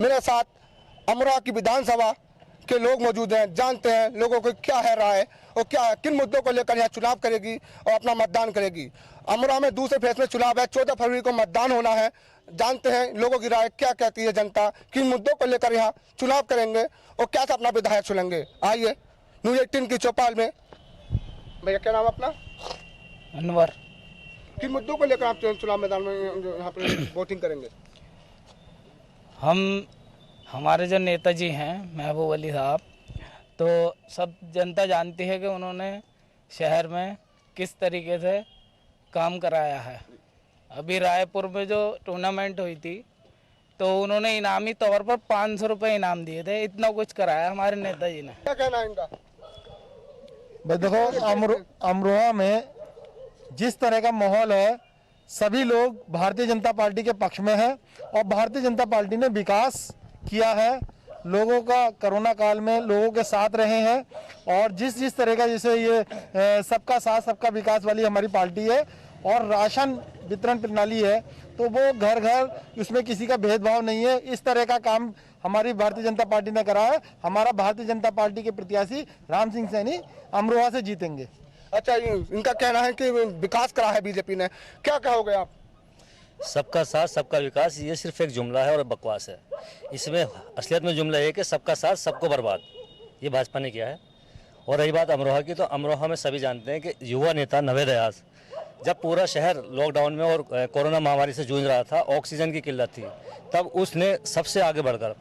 मेरे साथ अमरोहा की विधानसभा के लोग मौजूद हैं, जानते हैं लोगों को क्या है राय और क्या किन मुद्दों को लेकर यहाँ चुनाव करेगी और अपना मतदान करेगी। अमरोहा में दूसरे फेज में चुनाव है, 14 फरवरी को मतदान होना है। जानते हैं लोगों की राय क्या कहती है, जनता किन मुद्दों को लेकर यहाँ चुनाव करेंगे और क्या अपना विधायक चुनेंगे। आइए न्यूज़ 18 की चौपाल में। भैया क्या नाम अपना? अनवर। किन मुद्दों को लेकर आप चुनाव मैदान में यहाँ पर वोटिंग करेंगे? हमारे जो नेताजी हैं महबूब अली साहब, तो सब जनता जानती है कि उन्होंने शहर में किस तरीके से काम कराया है। अभी रायपुर में जो टूर्नामेंट हुई थी तो उन्होंने इनामी तौर पर 500 रुपये इनाम दिए थे। इतना कुछ कराया हमारे नेताजी ने। क्या कहना है इनका? देखो, अमरोहा में जिस तरह का माहौल है, सभी लोग भारतीय जनता पार्टी के पक्ष में है और भारतीय जनता पार्टी ने विकास किया है। लोगों का कोरोना काल में लोगों के साथ रहे हैं और जिस तरह का जैसे ये सबका साथ सबका विकास वाली हमारी पार्टी है और राशन वितरण प्रणाली है, तो वो घर घर, उसमें किसी का भेदभाव नहीं है। इस तरह का काम हमारी भारतीय जनता पार्टी ने करा है। हमारा भारतीय जनता पार्टी के प्रत्याशी राम सिंह सैनी अमरोहा से जीतेंगे। अच्छा, इनका कहना है कि विकास करा है बीजेपी ने, क्या कहोगे आप? सबका साथ सबका विकास ये सिर्फ एक जुमला है और बकवास है। इसमें असलियत में जुमला है कि सबका साथ सबको बर्बाद, ये भाजपा ने किया है। और रही बात अमरोहा की, तो अमरोहा में सभी जानते हैं कि युवा नेता नवेद अयाज, जब पूरा शहर लॉकडाउन में और कोरोना महामारी से जूझ रहा था, ऑक्सीजन की किल्लत थी, तब उसने सबसे आगे बढ़कर,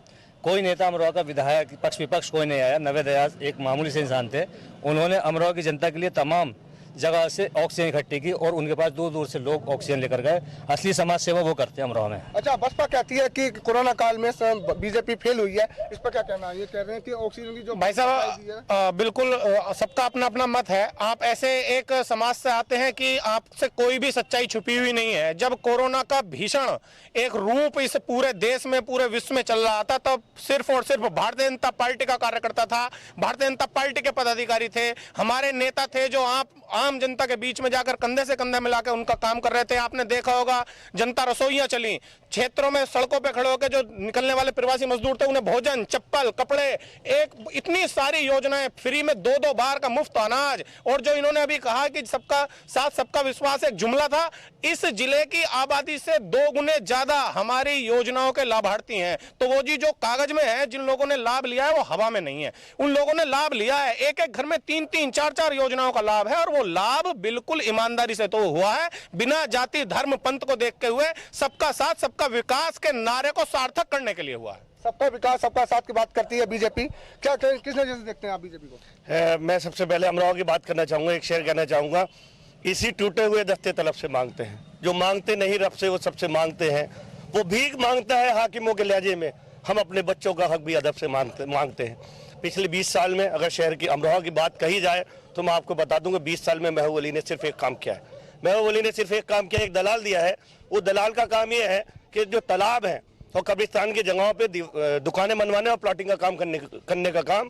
कोई नेता अमरोहा का विधायक पक्ष विपक्ष कोई नहीं आया। नवेद अयाज एक मामूली से इंसान थे, उन्होंने अमरोहा की जनता के लिए तमाम जगह से ऑक्सीजन इकट्ठी की और उनके पास दूर दूर से लोग ऑक्सीजन लेकर गए। असली समाज सेवा वो करते हैं अमरोहा में। अच्छा, बसपा कहती है कि कोरोना काल में बीजेपी फेल हुई है, इस पर क्या कहना है? ये कह रहे हैं कि ऑक्सीजन की जो भाई साहब, बिल्कुल सबका अपना अपना मत है। आप ऐसे एक समाज से आते हैं कि आपसे कोई भी सच्चाई छुपी हुई नहीं है। जब कोरोना का भीषण एक रूप इस पूरे देश में, पूरे विश्व में चल रहा था, तब सिर्फ और सिर्फ भारतीय जनता पार्टी का कार्यकर्ता था, भारतीय जनता पार्टी के पदाधिकारी थे, हमारे नेता थे जो आम जनता के बीच में जाकर कंधे से कंधा मिलाकर उनका काम कर रहे थे। आपने देखा होगा जनता रसोइयां चली, क्षेत्रों में सड़कों पे खड़े होकर जो निकलने वाले प्रवासी मजदूर थे उन्हें भोजन, चप्पल, कपड़े, एक इतनी सारी योजनाएं फ्री में, 2-2 बार का मुफ्त अनाज। और जो इन्होंने अभी कहा कि सबका साथ सबका विश्वास एक जुमला था, इस जिले की आबादी से 2 गुने ज्यादा हमारी योजनाओं के लाभार्थी हैं। तो वो जी जो कागज में है, जिन लोगों ने लाभ लिया है वो हवा में नहीं है। उन लोगों ने लाभ लिया है, एक एक घर में 3-3, 4-4 योजनाओं का लाभ है और वो लाभ बिल्कुल ईमानदारी से तो हुआ है, बिना जाति धर्म पंथ को देखते हुए सबका साथ सबका विकास के नारे को सार्थक करने के लिए हुआ है। सबका विकास सबका साथ की बात करती है बीजेपी, क्या किस नजर से देखते हैं आप बीजेपी को? मैं सबसे पहले अमरोहा की बात करना चाहूँगा, एक शेर कहना चाहूँगा। इसी टूटे हुए दस्ते तलब से मांगते हैं, जो मांगते नहीं रब से वो सबसे मांगते हैं। वो भीख मांगता है हाकिमों के लहजे में, हम अपने बच्चों का हक भी अदब से मांगते हैं। पिछले 20 साल में अगर शहर की अमरोहा की बात कही जाए तो मैं आपको बता दूंगा 20 साल में महबूब अली ने सिर्फ एक काम किया है। महबूब अली ने सिर्फ एक काम किया, एक दलाल दिया है। वो दलाल का काम ये है कि जो तालाब है और कब्रिस्तान की जगहों पे दुकानें बनवाने और प्लॉटिंग का काम करने का काम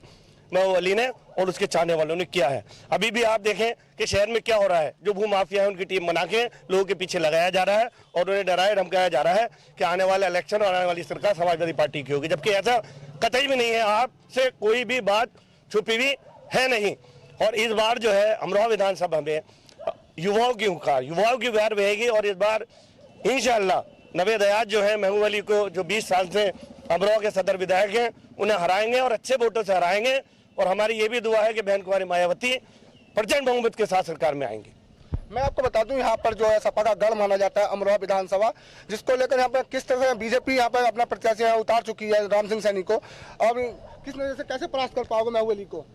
महबूब अली ने और उसके चाहने वालों ने किया है। अभी भी आप देखें कि शहर में क्या हो रहा है, जो भूमाफिया है उनकी टीम बना के लोगों के पीछे लगाया जा रहा है और उन्हें डराया धमकाया जा रहा है कि आने वाला इलेक्शन और आने वाली सरकार समाजवादी पार्टी की होगी, जबकि ऐसा कतई भी नहीं है। आपसे कोई भी बात छुपी हुई है नहीं। और इस बार जो है अमरोहा विधानसभा में युवाओं की हुंकार, युवाओं की बहार बहेगी और इस बार इंशाअल्लाह नवेद अयाज जो है महबूब अली को, जो 20 साल से अमरोहा के सदर विधायक हैं, उन्हें हराएंगे और अच्छे वोटों से हराएंगे। और हमारी ये भी दुआ है कि बहन कुमारी मायावती प्रचंड बहुमत के साथ सरकार में आएंगी। मैं आपको बता दूं, यहाँ पर जो है सपा का गढ़ माना जाता है अमरोहा विधानसभा, जिसको लेकर यहाँ पर किस तरह से बीजेपी यहाँ पर अपना प्रत्याशी उतार चुकी है राम सिंह सैनी को, और किस नजर से कैसे परास्त कर पाओगे महबूब अली को?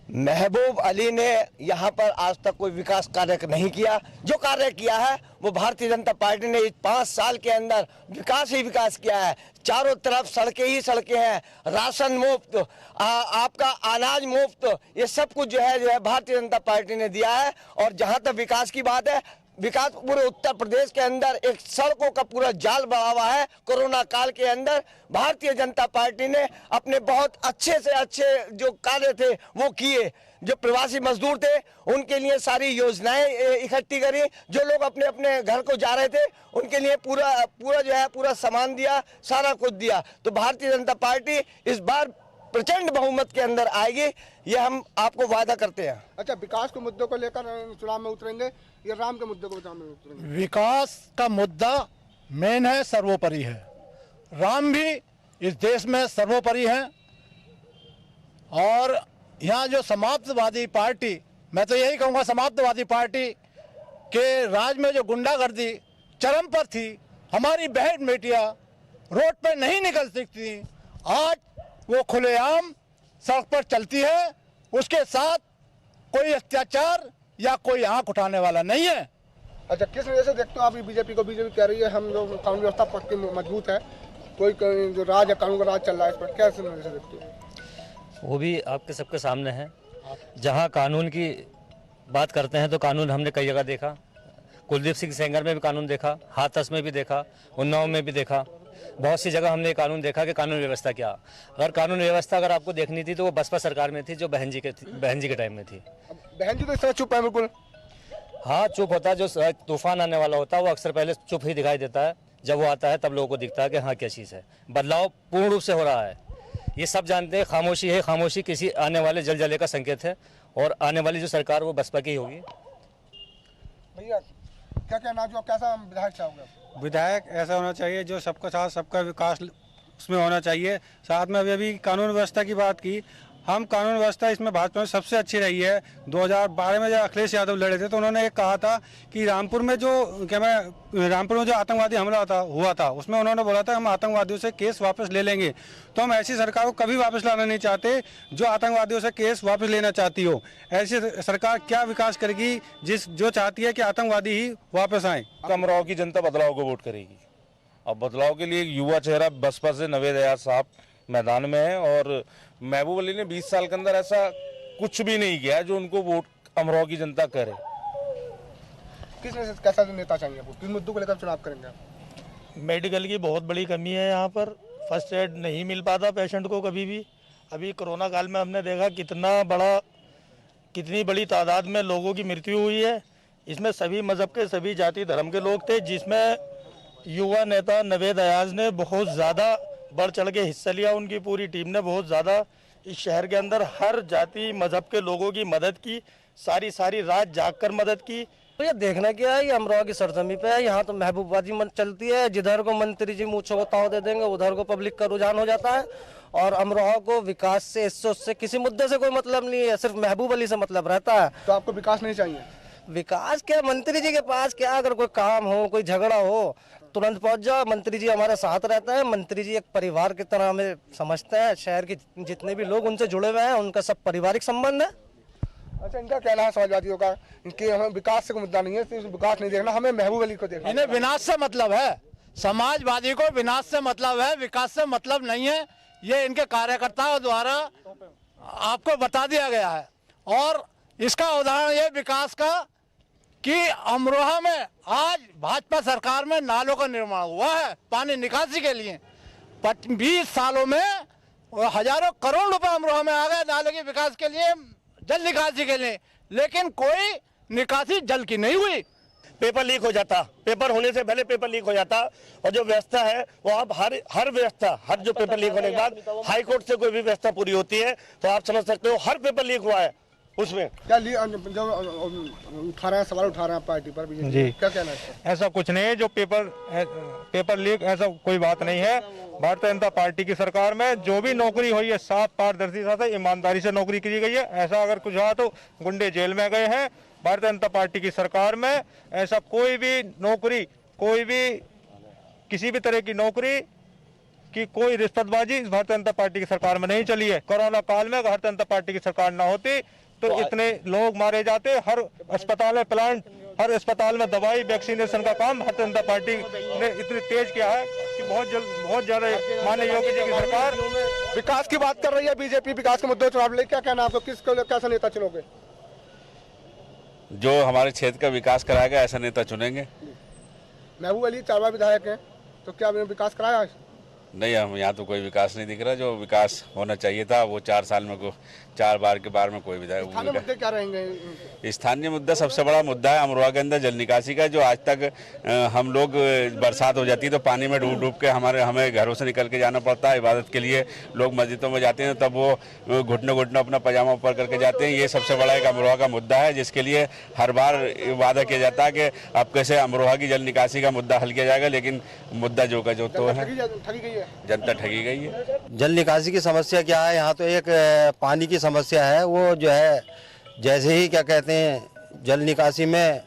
महबूब अली ने यहाँ पर आज तक कोई विकास कार्य नहीं किया। जो कार्य किया है वो भारतीय जनता पार्टी ने इस 5 साल के अंदर विकास ही विकास किया है। चारों तरफ सड़कें ही सड़कें हैं, राशन मुफ्त, आपका अनाज मुफ्त, ये सब कुछ जो है भारतीय जनता पार्टी ने दिया है। और जहाँ तक विकास की बात है, विकास पूरे उत्तर प्रदेश के अंदर एक सड़कों का पूरा जाल बढ़ा हुआ है। कोरोना काल के अंदर भारतीय जनता पार्टी ने अपने बहुत अच्छे से अच्छे जो कार्य थे वो किए। जो प्रवासी मजदूर थे उनके लिए सारी योजनाएं इकट्ठी करी, जो लोग अपने अपने घर को जा रहे थे उनके लिए पूरा जो है पूरा सामान दिया, सारा कुछ दिया। तो भारतीय जनता पार्टी इस बार प्रचंड बहुमत के अंदर आएगी, ये हम आपको वादा करते हैं। अच्छा, विकास के मुद्दों को लेकर चुनाव में उतरेंगे या राम के मुद्दे को चुनाव में उतरेंगे? विकास का मुद्दा मेन है, सर्वोपरि है। राम भी इस देश में सर्वोपरि है। और यहाँ जो समाप्तवादी पार्टी, मैं तो यही कहूँगा समाप्तवादी पार्टी के राज में जो गुंडागर्दी चरम पर थी, हमारी बहन बेटियाँ रोड पर नहीं निकल सकती, आज वो खुलेआम सड़क पर चलती है। उसके साथ कोई अत्याचार या कोई आंख उठाने वाला नहीं है। अच्छा, किस वजह से देखते हो आप बीजेपी को? बीजेपी कह रही है हम लोग कानून व्यवस्था पक्की मजबूत है, कोई जो राज है कानून का राज चल रहा है, इस पर कैसे वजह से देखते हो? वो भी आपके सबके सामने है। जहाँ कानून की बात करते हैं तो कानून हमने कई जगह देखा। कुलदीप सिंह सेंगर में भी कानून देखा, हाथरस में भी देखा, उन्नाव में भी देखा। बहुत सी जगह हमने कानून देखा कि कानून व्यवस्था क्या। अगर कानून व्यवस्था अगर आपको देखनी थी तो वो बसपा सरकार में थी, जो बहन जी के टाइम में थी। बहन जी तो इस तरह चुप है बिल्कुल। हाँ, चुप होता है। जो तूफान आने वाला होता है वो अक्सर पहले चुप ही दिखाई देता है, जब वो आता है तब लोगों को दिखता है कि हाँ क्या चीज़ है। बदलाव पूर्ण रूप से हो रहा है, ये सब जानते हैं। खामोशी है, खामोशी किसी आने वाले जलजले का संकेत है, और आने वाली जो सरकार वो बसपा की होगी। भैया क्या कहना, जो कैसा विधायक चाहोगे? विधायक ऐसा होना चाहिए जो सबका साथ सबका विकास उसमें होना चाहिए। साथ में अभी कानून व्यवस्था की बात की, हम कानून व्यवस्था इसमें भाजपा में सबसे अच्छी रही है। 2012 में जब अखिलेश यादव लड़े थे तो उन्होंने एक कहा था कि रामपुर में जो आतंकवादी हमला हुआ था उसमें उन्होंने बोला था हम आतंकवादियों से केस वापस ले लेंगे। तो हम ऐसी सरकार को कभी वापस लाना नहीं चाहते जो आतंकवादियों से केस वापस लेना चाहती हो। ऐसी सरकार क्या विकास करेगी जो चाहती है कि आतंकवादी ही वापस आए। अमरोहा की जनता बदलाव को वोट करेगी। अब बदलाव के लिए युवा चेहरा बसपा से नवेद अयाज साहब मैदान में है, और महबूब अली ने 20 साल के अंदर ऐसा कुछ भी नहीं किया जो उनको वोट अमरोहा की जनता करे। कैसा नेता चाहिए आपको? किन मुद्दों को लेकर चुनाव करेंगे? मेडिकल की बहुत बड़ी कमी है यहाँ पर। फर्स्ट एड नहीं मिल पाता पेशेंट को कभी भी। अभी कोरोना काल में हमने देखा कितनी बड़ी तादाद में लोगों की मृत्यु हुई है। इसमें सभी मज़हब के, सभी जाति धर्म के लोग थे, जिसमें युवा नेता नवेद अयाज ने बहुत ज़्यादा बढ़ चढ़ के हिस्सा लिया। उनकी पूरी टीम ने बहुत ज़्यादा इस शहर के अंदर हर जाति मजहब के लोगों की मदद की, सारी रात जाग कर मदद की। तो ये देखना क्या है, ये अमरोहा की सरजमी पे है। यहाँ तो महबूबबाजी चलती है, जिधर को मंत्री जी मुँह को ताव दे देंगे उधर को पब्लिक का रुझान हो जाता है। और अमरोहा को विकास से, इससे किसी मुद्दे से कोई मतलब नहीं है, सिर्फ महबूब अली से मतलब रहता है। तो आपको विकास नहीं चाहिए? विकास क्या, मंत्री जी के पास क्या, अगर कोई काम हो, कोई झगड़ा हो, तुरंत पहुंच जाओ। मंत्री जी हमारे साथ रहते हैं। मंत्री जी एक परिवार की तरह हमें समझते हैं। शहर के जितने भी लोग उनसे जुड़े हुए हैं उनका सब पारिवारिक संबंध है। अच्छा, इनका कहना है समाजवादियों का कि हमें विकास से कोई मुद्दा नहीं है, विकास नहीं देखना, हमें महबूब अली को देखना। इन्हें विनाश से मतलब है, समाजवादी को विनाश से मतलब है, विकास से मतलब नहीं है। ये इनके कार्यकर्ताओं द्वारा आपको बता दिया गया है। और इसका उदाहरण ये विकास का कि अमरोहा में आज भाजपा सरकार में नालों का निर्माण हुआ है पानी निकासी के लिए। 20 सालों में हजारों करोड़ रुपए अमरोहा में आ गए नालों के विकास के लिए, जल निकासी के लिए, लेकिन कोई निकासी जल की नहीं हुई। पेपर लीक हो जाता, पेपर होने से पहले पेपर लीक हो जाता। और जो व्यवस्था है वो आप हर व्यवस्था, हर जो पेपर लीक होने के बाद हाई कोर्ट से कोई भी व्यवस्था पूरी होती है तो आप समझ सकते हो हर पेपर लीक हुआ है। उसमें क्या जो उठा रहे हैं, सवाल उठा रहे हैं पार्टी पर जी, क्या कहना है? ऐसा कुछ नहीं है जो पेपर लीक, ऐसा कोई बात नहीं है। भारतीय जनता पार्टी की सरकार में जो भी नौकरी हुई है साफ पारदर्शिता से, ईमानदारी से नौकरी की गई है। ऐसा अगर कुछ हुआ तो गुंडे जेल में गए हैं। भारतीय जनता पार्टी की सरकार में ऐसा कोई भी नौकरी, कोई भी किसी भी तरह की नौकरी की कोई रिश्वतबाजी इस भारतीय जनता पार्टी की सरकार में नहीं चली है। कोरोना काल में भारतीय जनता पार्टी की सरकार न होती तो इतने लोग मारे जाते। हर अस्पताल में प्लांट, हर अस्पताल में दवाई, वैक्सीनेशन का काम भारतीय जनता पार्टी ने इतनी तेज किया है कि बहुत ज्यादा माननीय योगी जी की सरकार विकास की बात कर रही है। बीजेपी विकास के मुद्दों चुनाव ले, क्या कहना आपको? किसको कैसा नेता चुनोगे? जो हमारे क्षेत्र का विकास कराएगा ऐसा नेता चुनेंगे। महबूब अली 4 बार विधायक हैं, तो क्या विकास कराया? नहीं, हम यहाँ तो कोई विकास नहीं दिख रहा। जो विकास होना चाहिए था वो 4 साल में 4 बार के बार में कोई विधायक। मुद्दे क्या रहेंगे? स्थानीय मुद्दा सबसे बड़ा मुद्दा है अमरोहा के अंदर जल निकासी का। जो आज तक हम लोग बरसात हो जाती है तो पानी में डूब के हमें घरों से निकल के जाना पड़ता है। इबादत के लिए लोग मस्जिदों में जाते हैं तब वो घुटने अपना पजामा ऊपर करके जाते हैं। ये सबसे बड़ा एक अमरोहा का मुद्दा है, जिसके लिए हर बार वादा किया जाता है कि अब कैसे अमरोहा की जल निकासी का मुद्दा हल किया जाएगा, लेकिन मुद्दा जो का जो तो है, जनता ठगी गई है। जल निकासी की समस्या क्या है? यहाँ तो एक पानी की समस्या है। वो जो है जैसे ही क्या कहते हैं जल निकासी में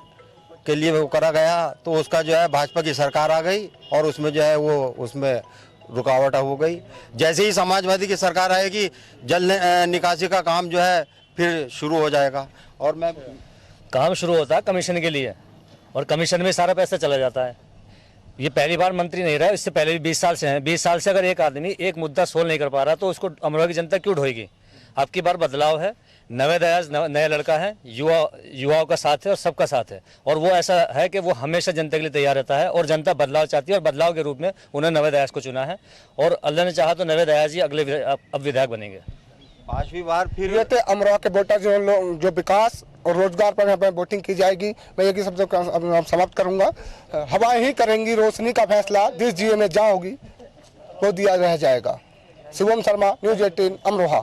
के लिए वो करा गया तो उसका जो है भाजपा की सरकार आ गई और उसमें जो है वो उसमें रुकावट हो गई। जैसे ही समाजवादी की सरकार आएगी जल निकासी का काम जो है फिर शुरू हो जाएगा। और मैं काम शुरू होता है कमीशन के लिए और कमीशन में सारा पैसा चला जाता है। ये पहली बार मंत्री नहीं रहा है, इससे पहले भी 20 साल से हैं। 20 साल से अगर एक आदमी एक मुद्दा सोल्व नहीं कर पा रहा तो उसको अमरोहा की जनता क्यों ढोएगी? अब की बार बदलाव है, नवेद अयाज नया लड़का है, युवाओं का साथ है और सबका साथ है। और वो ऐसा है कि वो हमेशा जनता के लिए तैयार रहता है और जनता बदलाव चाहती है और बदलाव के रूप में उन्होंने नवेद अयाज को चुना है और अल्लाह ने चाहा तो नवेद अयाज ही अगले अब विधायक बनेंगे 5वीं बार फिर। ये थे अमरोहा के वोटर जो विकास और रोजगार पर यहाँ पर वोटिंग की जाएगी। मैं एक ही शब्द समाप्त करूंगा, हवाएं ही करेंगी रोशनी का फैसला, जिस जिए में जहाँ होगी वो दिया रह जाएगा। शिवम शर्मा, न्यूज़ 18 अमरोहा।